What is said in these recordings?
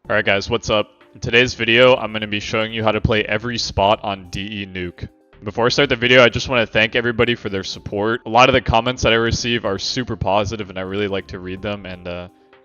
Alright guys, what's up? In today's video, I'm going to be showing you how to play every spot on DE NUKE. Before I start the video, I just want to thank everybody for their support. A lot of the comments that I receive are super positive and I really like to read them, and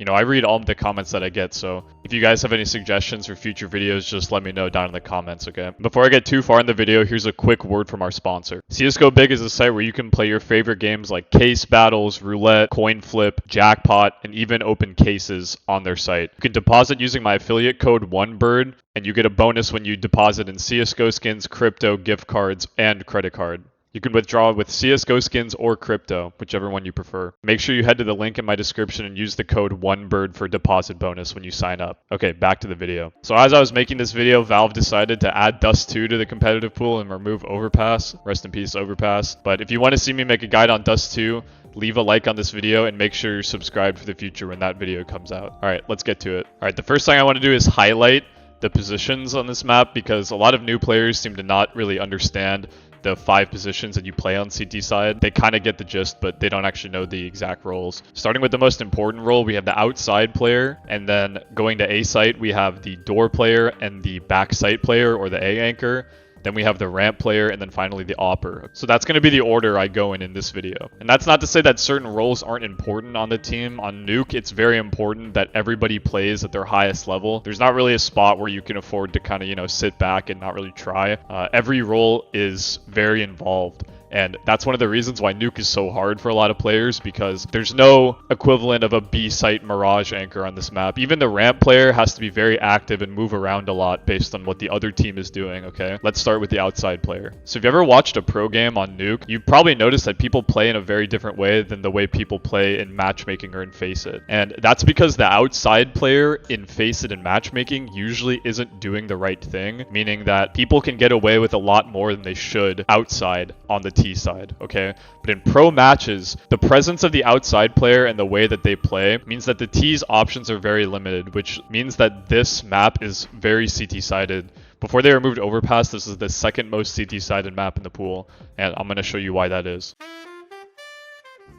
I read all the comments that I get, so if you guys have any suggestions for future videos, just let me know down in the comments, okay? Before I get too far in the video, here's a quick word from our sponsor. CSGO Big is a site where you can play your favorite games like case battles, roulette, coin flip, jackpot, and even open cases on their site. You can deposit using my affiliate code ONEBIRD, and you get a bonus when you deposit in CSGO skins, crypto, gift cards, and credit card. You can withdraw with CSGO skins or crypto, whichever one you prefer. Make sure you head to the link in my description and use the code ONEBIRD for deposit bonus when you sign up. Okay, back to the video. So as I was making this video, Valve decided to add Dust 2 to the competitive pool and remove Overpass. Rest in peace, Overpass. But if you want to see me make a guide on Dust 2, leave a like on this video and make sure you're subscribed for the future when that video comes out. Alright, let's get to it. Alright, the first thing I want to do is highlight the positions on this map because a lot of new players seem to not really understand the 5 positions that you play on CT side. They kind of get the gist, but they don't actually know the exact roles. Starting with the most important role, we have the outside player, and then going to A site, we have the door player and the back site player, or the A anchor. Then we have the ramp player, and then finally the opper. So that's going to be the order I go in this video. And that's not to say that certain roles aren't important on the team. On Nuke, it's very important that everybody plays at their highest level. There's not really a spot where you can afford to kind of, sit back and not really try. Every role is very involved. And that's one of the reasons why Nuke is so hard for a lot of players, because there's no equivalent of a B-site Mirage anchor on this map. Even the ramp player has to be very active and move around a lot based on what the other team is doing, okay? Let's start with the outside player. So if you ever watched a pro game on Nuke, you probably noticed that people play in a very different way than the way people play in matchmaking or in Faceit. And that's because the outside player in Faceit and matchmaking usually isn't doing the right thing, meaning that people can get away with a lot more than they should outside on the T side, okay? But in pro matches, the presence of the outside player and the way that they play means that the T's options are very limited, which means that this map is very CT-sided. Before they removed Overpass, this is the second most CT-sided map in the pool, and I'm going to show you why that is.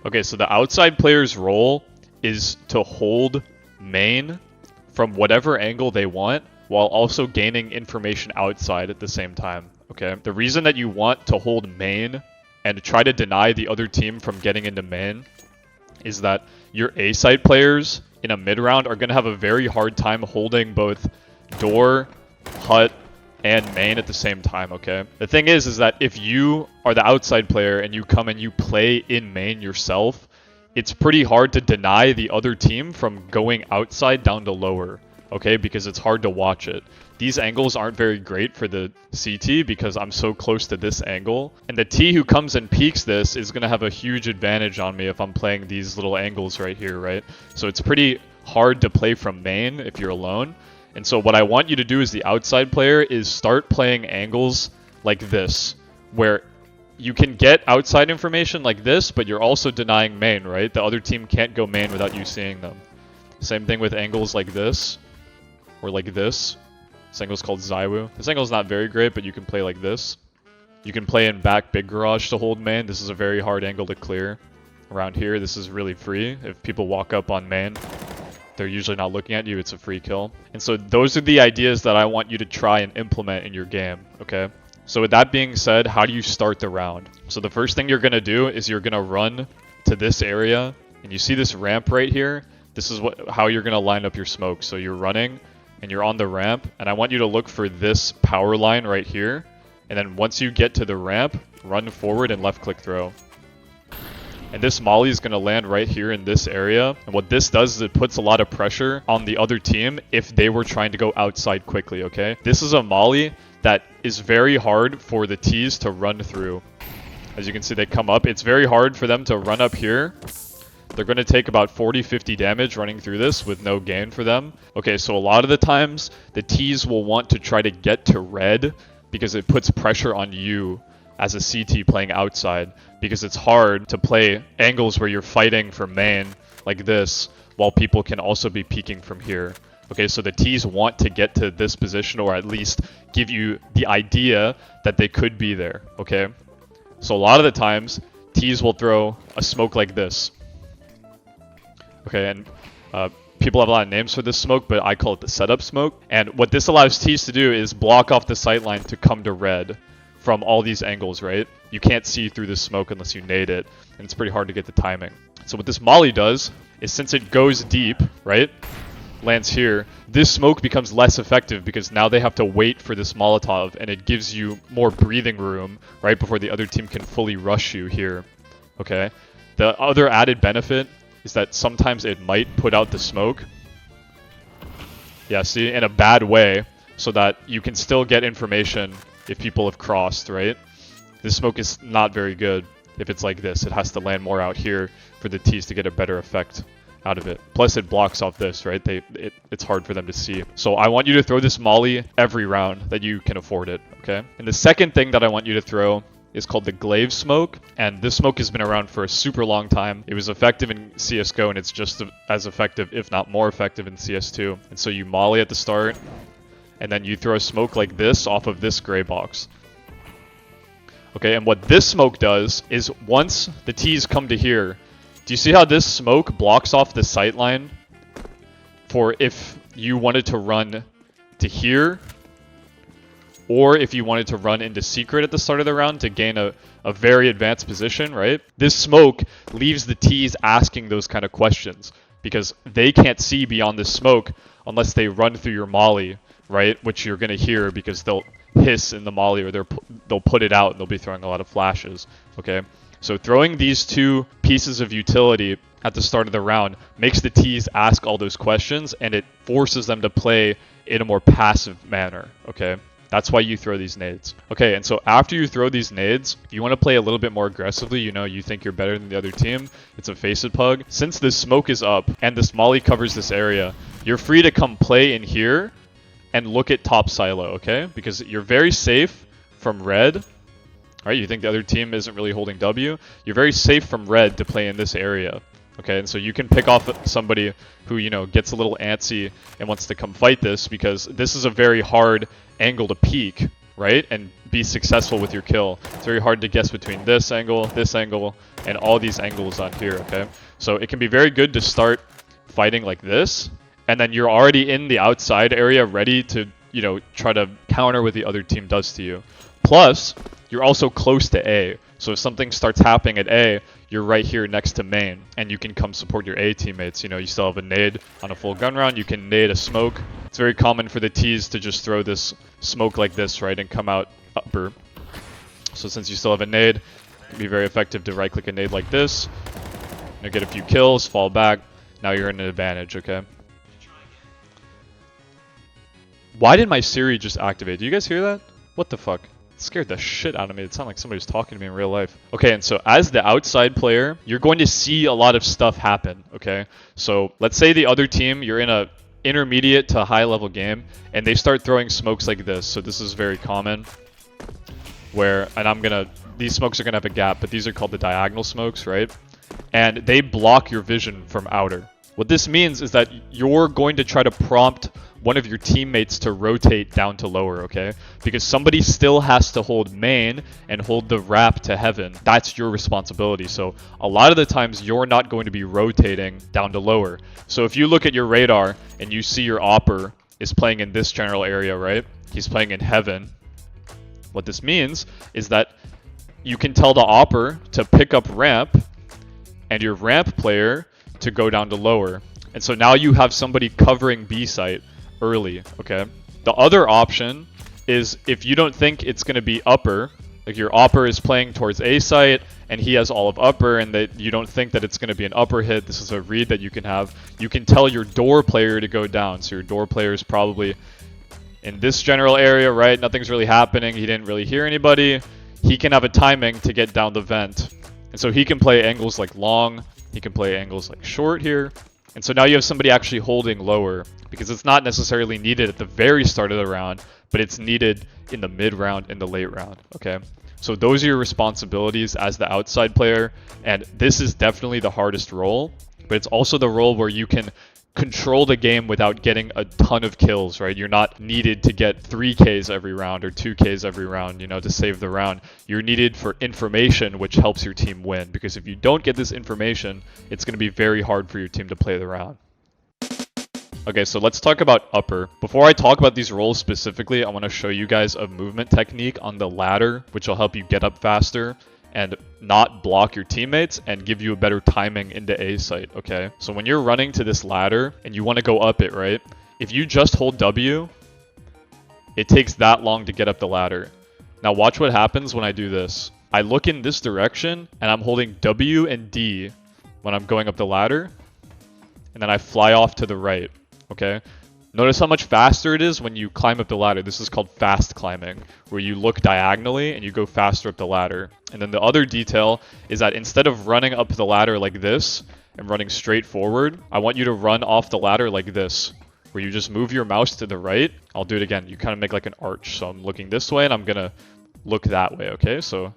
Okay, so the outside player's role is to hold main from whatever angle they want, while also gaining information outside at the same time, okay? The reason that you want to hold main and try to deny the other team from getting into main is that your A-side players in a mid-round are going to have a very hard time holding both door, hut, and main at the same time, okay? The thing is that if you are the outside player and you come and you play in main yourself, it's pretty hard to deny the other team from going outside down to lower, okay? Because it's hard to watch it. These angles aren't very great for the CT because I'm so close to this angle. And the T who comes and peeks this is going to have a huge advantage on me if I'm playing these little angles right here, right? So it's pretty hard to play from main if you're alone. And so what I want you to do as the outside player is start playing angles like this, where you can get outside information like this, but you're also denying main, right? The other team can't go main without you seeing them. Same thing with angles like this, or like this. This angle's called Zywoo. This angle's not very great, but you can play like this. You can play in back big garage to hold main. This is a very hard angle to clear. Around here, this is really free. If people walk up on main, they're usually not looking at you. It's a free kill. And so those are the ideas that I want you to try and implement in your game, okay? So with that being said, how do you start the round? So the first thing you're going to do is you're going to run to this area. And you see this ramp right here? This is how you're going to line up your smoke. So you're running and you're on the ramp, and I want you to look for this power line right here, and then once you get to the ramp, run forward and left click throw. And this molly is going to land right here in this area, and what this does is it puts a lot of pressure on the other team if they were trying to go outside quickly, okay? This is a molly that is very hard for the T's to run through. As you can see, they come up. It's very hard for them to run up here. They're going to take about 40-50 damage running through this with no gain for them. Okay, so a lot of the times, the T's will want to try to get to red because it puts pressure on you as a CT playing outside, because it's hard to play angles where you're fighting for main like this while people can also be peeking from here. Okay, so the T's want to get to this position, or at least give you the idea that they could be there, okay? So a lot of the times, T's will throw a smoke like this. Okay, and people have a lot of names for this smoke, but I call it the setup smoke. And what this allows tees to do is block off the sightline to come to red from all these angles, right? You can't see through this smoke unless you nade it, and it's pretty hard to get the timing. So what this molly does is, since it goes deep, right, lands here, this smoke becomes less effective because now they have to wait for this Molotov, and it gives you more breathing room right before the other team can fully rush you here. Okay, the other added benefit is that sometimes it might put out the smoke. Yeah, see, in a bad way, so that you can still get information if people have crossed, right? This smoke is not very good if it's like this. It has to land more out here for the tees to get a better effect out of it. Plus it blocks off this, right? It's hard for them to see. So I want you to throw this molly every round that you can afford it, okay? And the second thing that I want you to throw is called the glaive smoke, and this smoke has been around for a super long time. It was effective in CSGO, and it's just as effective, if not more effective, in CS2. And so you molly at the start, and then you throw a smoke like this off of this gray box. Okay, and what this smoke does is once the tees come to here, do you see how this smoke blocks off the sight line for if you wanted to run to here, or if you wanted to run into secret at the start of the round to gain a very advanced position, right? This smoke leaves the tees asking those kind of questions because they can't see beyond this smoke unless they run through your molly, right? Which you're going to hear because they'll hiss in the molly, or they'll put it out and they'll be throwing a lot of flashes, okay? So throwing these two pieces of utility at the start of the round makes the tees ask all those questions, and it forces them to play in a more passive manner, okay? That's why you throw these nades. Okay, and so after you throw these nades, if you want to play a little bit more aggressively, you know, you think you're better than the other team, it's a face it pug. Since this smoke is up and this molly covers this area, you're free to come play in here and look at top silo, okay? Because you're very safe from red, right? You think the other team isn't really holding W. You're very safe from red to play in this area, okay? And so you can pick off somebody who, you know, gets a little antsy and wants to come fight this, because this is a very hard angle to peek, right? And be successful with your kill. It's very hard to guess between this angle, and all these angles on here, okay? So it can be very good to start fighting like this, and then you're already in the outside area ready to, you know, try to counter what the other team does to you. Plus, you're also close to A. So if something starts happening at A, you're right here next to main, and you can come support your A teammates. You know, you still have a nade on a full gun round. You can nade a smoke. It's very common for the tees to just throw this smoke like this, right, and come out upper. So since you still have a nade, it can be very effective to right-click a nade like this. You know, get a few kills, fall back. Now you're in an advantage, okay? Why did my Siri just activate? Do you guys hear that? What the fuck? It scared the shit out of me. It sounded like somebody was talking to me in real life. Okay, and so as the outside player, you're going to see a lot of stuff happen, okay? So let's say the other team, you're in a intermediate to high level game, and they start throwing smokes like this. So this is very common, where, and these smokes are gonna have a gap, but these are called the diagonal smokes, right? And they block your vision from outer. What this means is that you're going to try to prompt one of your teammates to rotate down to lower, okay? Because somebody still has to hold main and hold the wrap to heaven. That's your responsibility. So a lot of the times you're not going to be rotating down to lower. So if you look at your radar and you see your opper is playing in this general area, right? He's playing in heaven. What this means is that you can tell the opper to pick up ramp and your ramp player to go down to lower. And so now you have somebody covering B site early, okay? The other option is if you don't think it's going to be upper, like your opper is playing towards A site and he has all of upper, and that you don't think that it's going to be an upper hit, this is a read that you can have. You can tell your door player to go down. So your door player is probably in this general area, right? Nothing's really happening. He didn't really hear anybody. He can have a timing to get down the vent. And so he can play angles like long. He can play angles like short here. And so now you have somebody actually holding lower, because it's not necessarily needed at the very start of the round, but it's needed in the mid round and the late round, okay? So those are your responsibilities as the outside player, and this is definitely the hardest role, but it's also the role where you can control the game without getting a ton of kills, right? You're not needed to get 3 Ks every round or 2 Ks every round, you know, to save the round. You're needed for information, which helps your team win, because if you don't get this information, it's going to be very hard for your team to play the round. Okay, so let's talk about upper. Before I talk about these roles specifically, I want to show you guys a movement technique on the ladder, which will help you get up faster and not block your teammates and give you a better timing into A site, okay? So when you're running to this ladder and you want to go up it, right? If you just hold W, it takes that long to get up the ladder. Now watch what happens when I do this. I look in this direction and I'm holding W and D when I'm going up the ladder, and then I fly off to the right. Okay, notice how much faster it is when you climb up the ladder. This is called fast climbing, where you look diagonally and you go faster up the ladder. And then the other detail is that instead of running up the ladder like this and running straight forward, I want you to run off the ladder like this, where you just move your mouse to the right. I'll do it again. You kind of make like an arch. So I'm looking this way and I'm gonna look that way, okay? So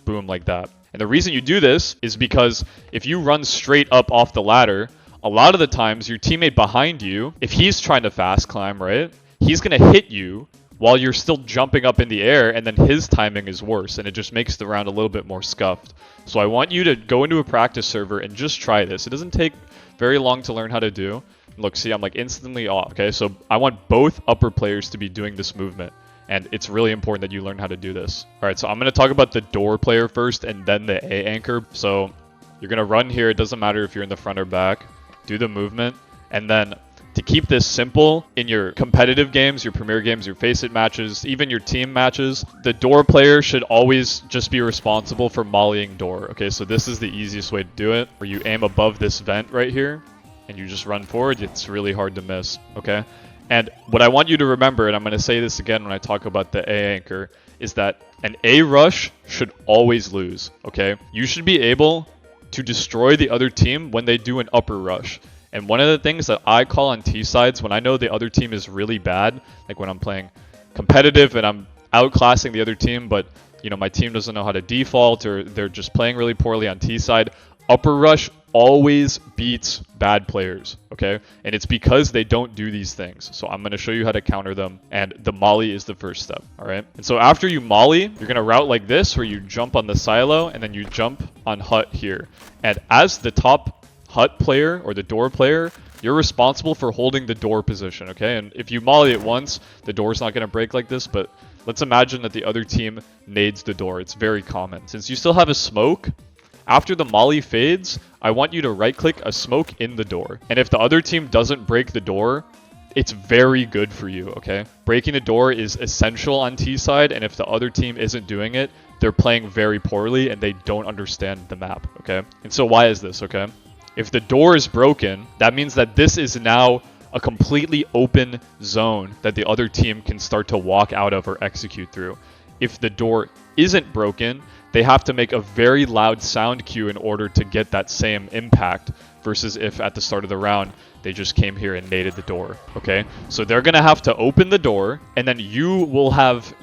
boom, like that. And the reason you do this is because if you run straight up off the ladder, a lot of the times your teammate behind you, if he's trying to fast climb, right, he's going to hit you while you're still jumping up in the air, and then his timing is worse, and it just makes the round a little bit more scuffed. So I want you to go into a practice server and just try this. It doesn't take very long to learn how to do. Look, see, I'm like instantly off, okay? So I want both upper players to be doing this movement, and it's really important that you learn how to do this. All right, so I'm going to talk about the door player first and then the A anchor. So you're going to run here. It doesn't matter if you're in the front or back. Do the movement, and then to keep this simple in your competitive games, your premier games, your face it matches, even your team matches, the door player should always just be responsible for mollying door. Okay, so this is the easiest way to do it, where you aim above this vent right here and you just run forward. It's really hard to miss, okay? And what I want you to remember, and I'm going to say this again when I talk about the A anchor, is that an A rush should always lose, okay? You should be able to destroy the other team when they do an upper rush. And one of the things that I call on T sides when I know the other team is really bad, like when I'm playing competitive and I'm outclassing the other team, but you know my team doesn't know how to default or they're just playing really poorly on T side, upper rush always beats bad players, okay? And it's because they don't do these things. So I'm going to show you how to counter them, and the molly is the first step, all right? And so after you molly, you're going to route like this, where you jump on the silo and then you jump on hut here. And as the top hut player or the door player, you're responsible for holding the door position, okay? And if you molly it once, the door's not going to break like this, but let's imagine that the other team nades the door. It's very common. Since you still have a smoke, after the molly fades, I want you to right-click a smoke in the door. And if the other team doesn't break the door, it's very good for you, okay? Breaking the door is essential on T side, and if the other team isn't doing it, they're playing very poorly and they don't understand the map, okay? And so why is this, okay? If the door is broken, that means that this is now a completely open zone that the other team can start to walk out of or execute through. If the door isn't broken, they have to make a very loud sound cue in order to get that same impact, versus if at the start of the round they just came here and naded the door, okay? So they're gonna have to open the door, and then you will have,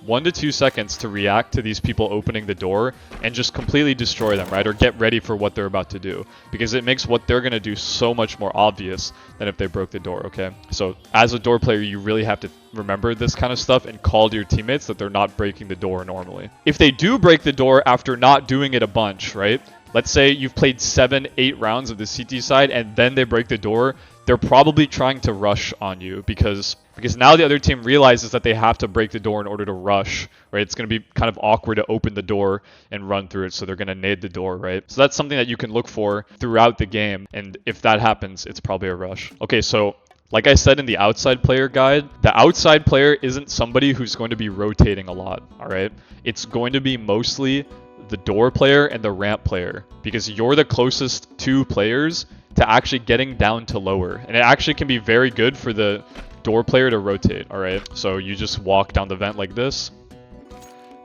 1 to 2 seconds to react to these people opening the door and just completely destroy them, right? Or get ready for what they're about to do, because it makes what they're gonna do so much more obvious than if they broke the door, okay? So as a door player, you really have to remember this kind of stuff and call to your teammates that they're not breaking the door normally. If they do break the door after not doing it a bunch, right? Let's say you've played 7-8 rounds of the CT side and then they break the door, they're probably trying to rush on you because now the other team realizes that they have to break the door in order to rush, right? It's going to be kind of awkward to open the door and run through it, so they're going to nade the door, right? So that's something that you can look for throughout the game, and if that happens, it's probably a rush. Okay, so like I said in the outside player guide, the outside player isn't somebody who's going to be rotating a lot, all right? It's going to be mostly the door player and the ramp player, because you're the closest two players to actually getting down to lower. And it actually can be very good for the door player to rotate, all right? So you just walk down the vent like this,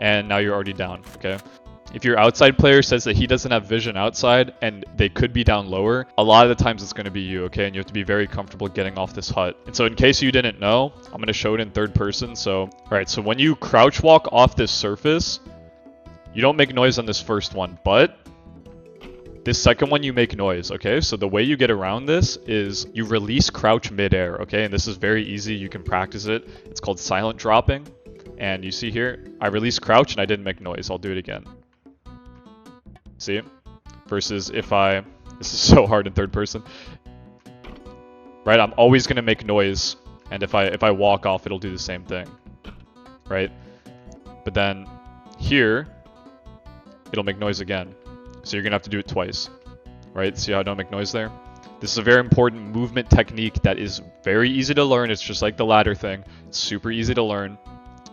and now you're already down, okay? If your outside player says that he doesn't have vision outside and they could be down lower, a lot of the times it's going to be you, okay? And you have to be very comfortable getting off this hut. And so in case you didn't know, I'm going to show it in third person. So, all right, so when you crouch walk off this surface, you don't make noise on this first one, but this second one you make noise, okay? So the way you get around this is you release crouch midair, okay? And this is very easy. You can practice it. It's called silent dropping. And you see here, I release crouch and I didn't make noise. I'll do it again. See? Versus if this is so hard in third person. right? I'm always going to make noise, and if I walk off, it'll do the same thing, right? But then here, it'll make noise again. So you're going to have to do it twice, right? See how I don't make noise there? This is a very important movement technique that is very easy to learn. It's just like the ladder thing. It's super easy to learn,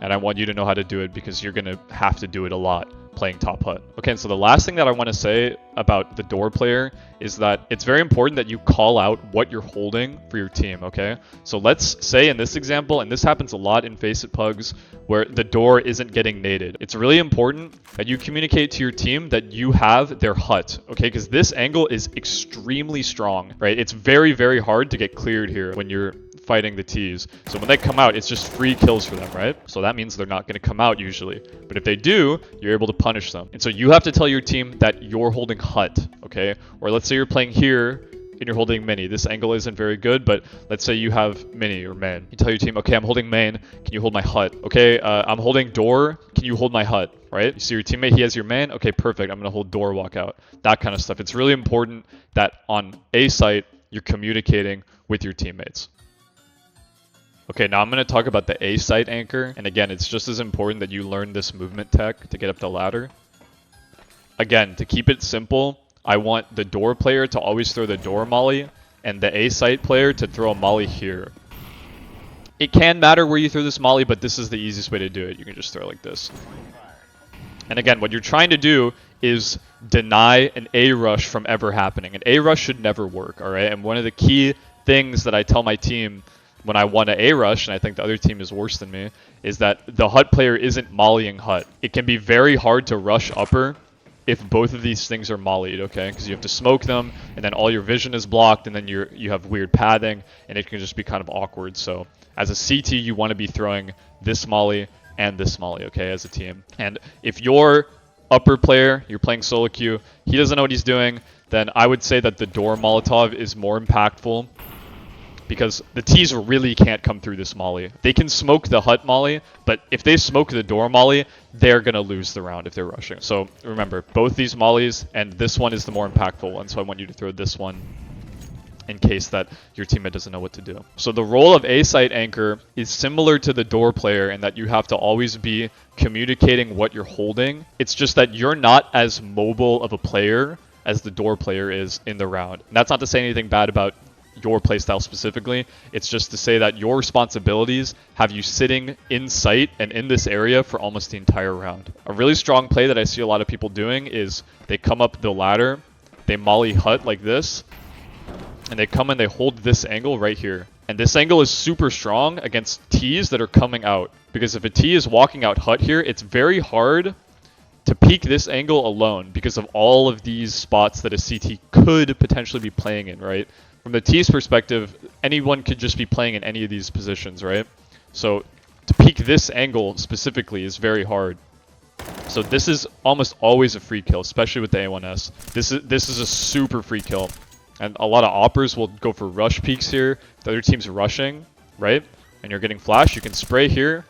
and I want you to know how to do it because you're going to have to do it a lot playing top hut. Okay, and so the last thing that I want to say about the door player is that it's very important that you call out what you're holding for your team, okay? So let's say in this example, and this happens a lot in Face It Pugs, where the door isn't getting naded. It's really important that you communicate to your team that you have their hut, okay? Because this angle is extremely strong, right? It's very, very hard to get cleared here when you're fighting the T's. So when they come out, it's just free kills for them, right? So that means they're not going to come out usually. But if they do, you're able to punish them. And so you have to tell your team that you're holding hut, okay? Or let's say you're playing here and you're holding mini. This angle isn't very good, but let's say you have mini or main. You tell your team, okay, I'm holding main. Can you hold my hut? Okay, I'm holding door. Can you hold my hut? Right? You see your teammate, he has your main. Okay, perfect. I'm going to hold door, walk out. That kind of stuff. It's really important that on a site, you're communicating with your teammates. Okay, now I'm going to talk about the A site anchor. And again, it's just as important that you learn this movement tech to get up the ladder. Again, to keep it simple, I want the door player to always throw the door molly and the A site player to throw a molly here. It can matter where you throw this molly, but this is the easiest way to do it. You can just throw it like this. And again, what you're trying to do is deny an A rush from ever happening. An A rush should never work, all right? And one of the key things that I tell my team when I want an A rush, and I think the other team is worse than me, is that the hut player isn't mollying hut. It can be very hard to rush upper if both of these things are mollied, okay? Because you have to smoke them, and then all your vision is blocked, and then you have weird pathing, and it can just be kind of awkward. So as a CT, you want to be throwing this molly and this molly, okay, as a team. And if your upper player, you're playing solo queue, he doesn't know what he's doing, then I would say that the door Molotov is more impactful, because the T's really can't come through this molly. They can smoke the hut molly, but if they smoke the door molly, they're going to lose the round if they're rushing. So remember, both these mollies, and this one is the more impactful one, so I want you to throw this one in case that your teammate doesn't know what to do. So the role of A site anchor is similar to the door player in that you have to always be communicating what you're holding. It's just that you're not as mobile of a player as the door player is in the round. And that's not to say anything bad about your playstyle specifically. It's just to say that your responsibilities have you sitting in sight and in this area for almost the entire round. A really strong play that I see a lot of people doing is they come up the ladder, they molly hut like this, and they come and they hold this angle right here. And this angle is super strong against T's that are coming out, because if a T is walking out hut here, it's very hard to peek this angle alone because of all of these spots that a CT could potentially be playing in, right? From the T's perspective, anyone could just be playing in any of these positions, right? So to peek this angle specifically is very hard. So this is almost always a free kill, especially with the A1S. This is a super free kill. And a lot of oppers will go for rush peeks here. The other team's rushing, right? And you're getting flash. You can spray here,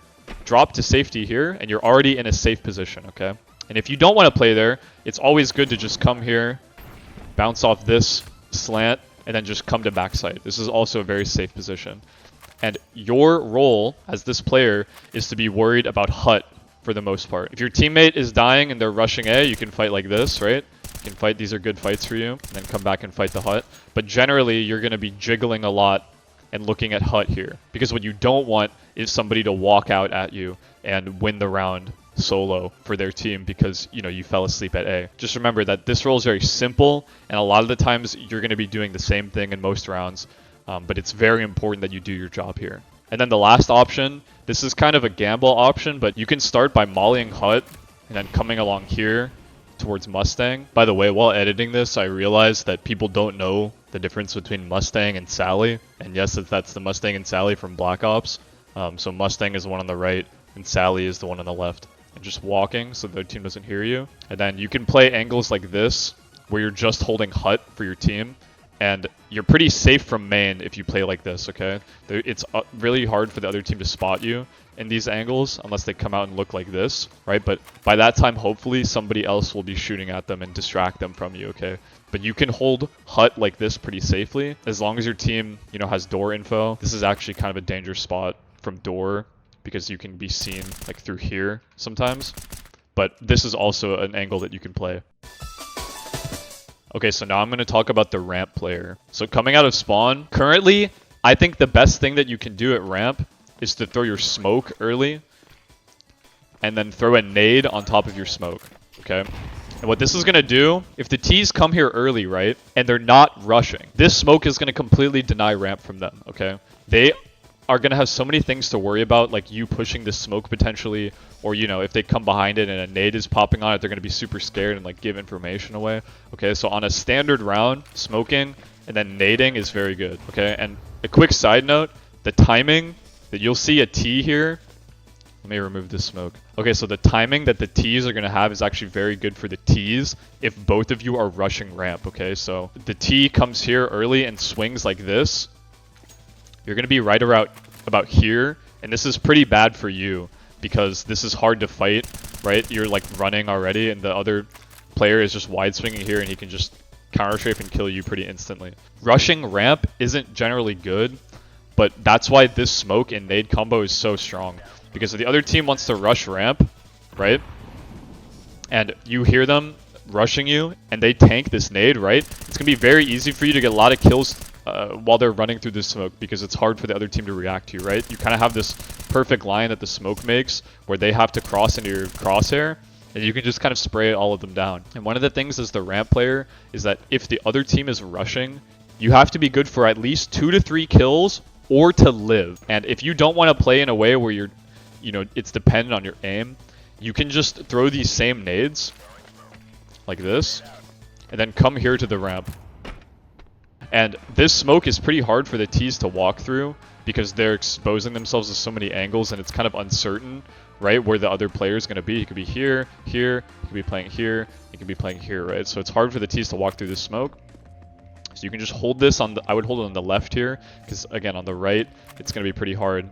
drop to safety here, and you're already in a safe position, okay? And if you don't want to play there, it's always good to just come here, bounce off this slant, and then just come to backside. This is also a very safe position. And your role as this player is to be worried about hut for the most part. If your teammate is dying and they're rushing A, you can fight like this, right? You can fight, these are good fights for you, and then come back and fight the hut. But generally, you're going to be jiggling a lot and looking at hut here. Because what you don't want is somebody to walk out at you and win the round solo for their team because, you know, you fell asleep at A. Just remember that this role is very simple, and a lot of the times you're going to be doing the same thing in most rounds, but it's very important that you do your job here. And then the last option, this is kind of a gamble option, but you can start by mollying hut and then coming along here towards Mustang. By the way, while editing this, I realized that people don't know the difference between Mustang and Sally. And yes, that's the Mustang and Sally from Black Ops. So Mustang is the one on the right, and Sally is the one on the left. And just walking so the team doesn't hear you. And then you can play angles like this, where you're just holding hut for your team. And you're pretty safe from main if you play like this, okay? It's really hard for the other team to spot you in these angles unless they come out and look like this, right? But by that time, hopefully, somebody else will be shooting at them and distract them from you, okay? But you can hold hut like this pretty safely as long as your team, you know, has door info. This is actually kind of a dangerous spot from door because you can be seen like through here sometimes. But this is also an angle that you can play. Okay, so now I'm going to talk about the ramp player. So coming out of spawn, currently, I think the best thing that you can do at ramp is to throw your smoke early and then throw a nade on top of your smoke, okay? And what this is going to do, if the T's come here early, right, and they're not rushing, this smoke is going to completely deny ramp from them, okay? They are going to have so many things to worry about, like you pushing this smoke potentially, or, you know, if they come behind it and a nade is popping on it, they're going to be super scared and, like, give information away. Okay, so on a standard round, smoking and then nading is very good, okay? And a quick side note, the timing that you'll see a T here, let me remove this smoke. Okay, so the timing that the T's are going to have is actually very good for the T's if both of you are rushing ramp, okay? So the T comes here early and swings like this. You're going to be right around about here, and this is pretty bad for you because this is hard to fight, right? You're like running already, and the other player is just wide swinging here, and he can just counter strafe and kill you pretty instantly. Rushing ramp isn't generally good, but that's why this smoke and nade combo is so strong. Because if the other team wants to rush ramp, right, and you hear them rushing you, and they tank this nade, right, it's going to be very easy for you to get a lot of kills while they're running through this smoke because it's hard for the other team to react to you, right? You kind of have this perfect line that the smoke makes where they have to cross into your crosshair and you can just kind of spray all of them down. And one of the things as the ramp player is that if the other team is rushing, you have to be good for at least 2 to 3 kills or to live. And if you don't want to play in a way where you're, you know, it's dependent on your aim, you can just throw these same nades like this and then come here to the ramp. And this smoke is pretty hard for the T's to walk through because they're exposing themselves to so many angles and it's kind of uncertain, right, where the other player is going to be. He could be here, here, he could be playing here, he could be playing here, right? So it's hard for the T's to walk through this smoke. So you can just hold this on the, I would hold it on the left here because again on the right it's going to be pretty hard,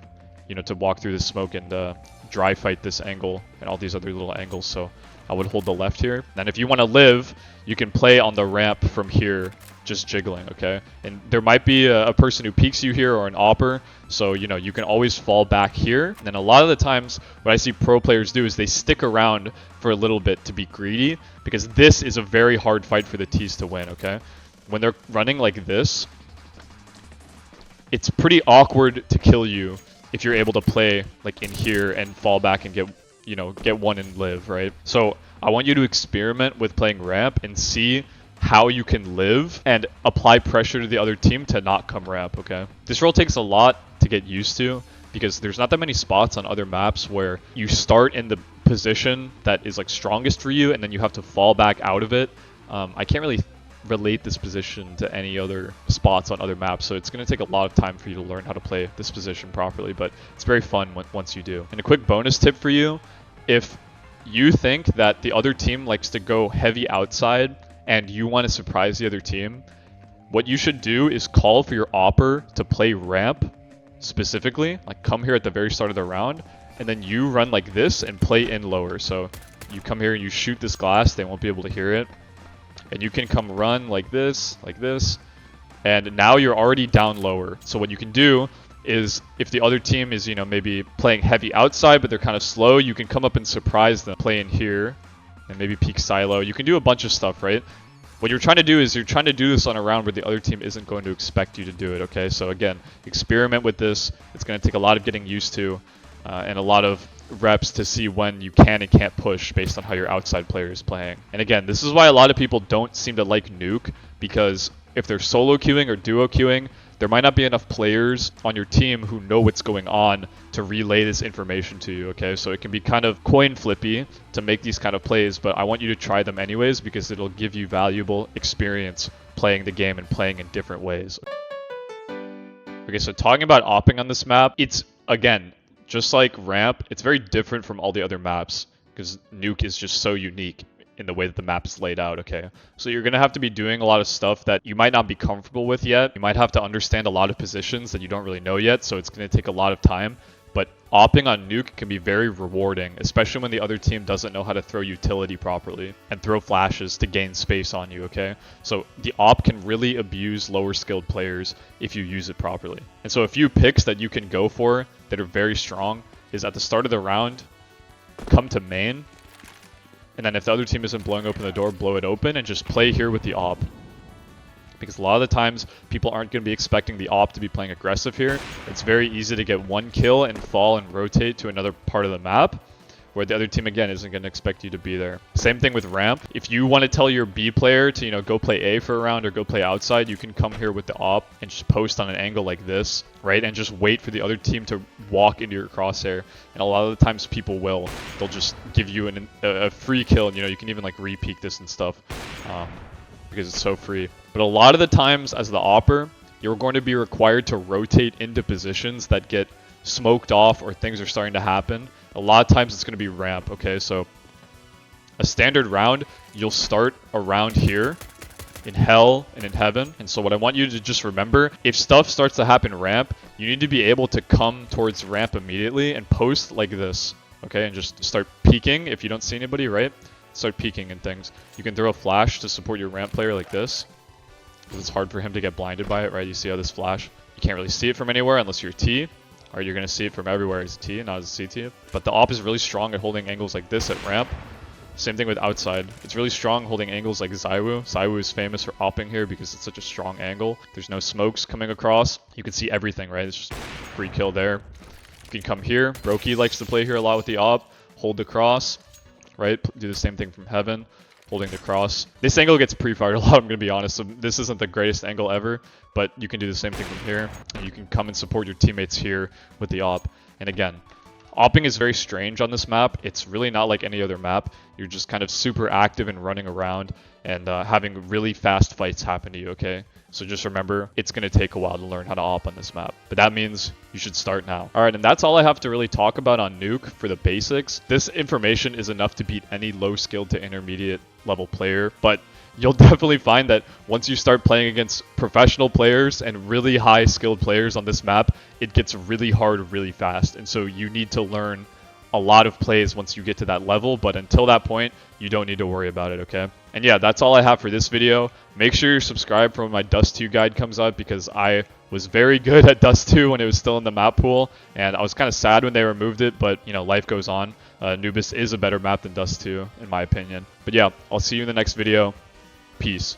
you know, to walk through this smoke and dry fight this angle and all these other little angles. So I would hold the left here. And if you want to live, you can play on the ramp from here, just jiggling, okay? And there might be a person who peeks you here or an opper, so, you know, you can always fall back here. And a lot of the times, what I see pro players do is they stick around for a little bit to be greedy, because this is a very hard fight for the T's to win, okay? When they're running like this, it's pretty awkward to kill you if you're able to play like in here and fall back and get, you know, get one and live, right? So I want you to experiment with playing ramp and see how you can live and apply pressure to the other team to not come ramp, okay? This role takes a lot to get used to because there's not that many spots on other maps where you start in the position that is like strongest for you and then you have to fall back out of it. I can't really relate this position to any other spots on other maps, so it's going to take a lot of time for you to learn how to play this position properly, but it's very fun once you do. And a quick bonus tip for you, if you think that the other team likes to go heavy outside and you want to surprise the other team, what you should do is call for your opper to play ramp specifically, like come here at the very start of the round, and then you run like this and play in lower. So you come here and you shoot this glass, they won't be able to hear it. And you can come run like this, and now you're already down lower. So what you can do is if the other team is, you know, maybe playing heavy outside, but they're kind of slow, you can come up and surprise them, play in here, and maybe peek silo. You can do a bunch of stuff, right? What you're trying to do is you're trying to do this on a round where the other team isn't going to expect you to do it, okay? So again, experiment with this. It's going to take a lot of getting used to and a lot of reps to see when you can and can't push based on how your outside player is playing. And again, this is why a lot of people don't seem to like NUKE, because if they're solo queuing or duo queuing, there might not be enough players on your team who know what's going on to relay this information to you, okay? So it can be kind of coin flippy to make these kind of plays, but I want you to try them anyways because it'll give you valuable experience playing the game and playing in different ways. Okay, so talking about Oping on this map, it's, again, just like ramp, it's very different from all the other maps because NUKE is just so unique in the way that the map is laid out, okay? So you're going to have to be doing a lot of stuff that you might not be comfortable with yet. You might have to understand a lot of positions that you don't really know yet, so it's going to take a lot of time. But opping on Nuke can be very rewarding, especially when the other team doesn't know how to throw utility properly and throw flashes to gain space on you, okay? So the op can really abuse lower skilled players if you use it properly. And so a few picks that you can go for that are very strong is at the start of the round, come to main, and then if the other team isn't blowing open the door, blow it open and just play here with the op. Because a lot of the times, people aren't going to be expecting the op to be playing aggressive here. It's very easy to get one kill and fall and rotate to another part of the map, where the other team, again, isn't going to expect you to be there. Same thing with ramp. If you want to tell your B player to, go play A for a round or go play outside, you can come here with the op and just post on an angle like this, right? And just wait for the other team to walk into your crosshair. And a lot of the times people will. They'll just give you a free kill, and, you can even, like, re-peek this and stuff. Because it's so free. But a lot of the times as the opper, you're going to be required to rotate into positions that get smoked off or things are starting to happen. A lot of times it's going to be ramp, okay? So a standard round, you'll start around here in hell and in heaven. And so what I want you to just remember, if stuff starts to happen ramp, you need to be able to come towards ramp immediately and post like this, okay? And just start peeking if you don't see anybody, right? Start peeking and things. You can throw a flash to support your ramp player like this. It's hard for him to get blinded by it, right? You see how this flash, you can't really see it from anywhere unless you're T, or you're going to see it from everywhere as T, not as CT. But the op is really strong at holding angles like this at ramp. Same thing with outside. It's really strong holding angles like Zywoo. Zywoo is famous for opping here because it's such a strong angle. There's no smokes coming across. You can see everything, right? It's just free kill there. You can come here. Roki likes to play here a lot with the op. Hold the cross. Right? Do the same thing from heaven, holding the cross. This angle gets pre-fired a lot, I'm going to be honest, so this isn't the greatest angle ever, but you can do the same thing from here. And you can come and support your teammates here with the op. And again, opping is very strange on this map. It's really not like any other map. You're just kind of super active and running around and having really fast fights happen to you, okay? So just remember, it's going to take a while to learn how to op on this map. But that means you should start now. Alright, and that's all I have to really talk about on Nuke for the basics. This information is enough to beat any low-skilled to intermediate level player. But you'll definitely find that once you start playing against professional players and really high-skilled players on this map, it gets really hard really fast. And so you need to learn a lot of plays once you get to that level, but until that point, you don't need to worry about it, okay? And yeah, that's all I have for this video. Make sure you're subscribed for when my Dust 2 guide comes out, because I was very good at Dust 2 when it was still in the map pool, and I was kind of sad when they removed it, but, life goes on. Nubis is a better map than Dust 2, in my opinion. But yeah, I'll see you in the next video. Peace.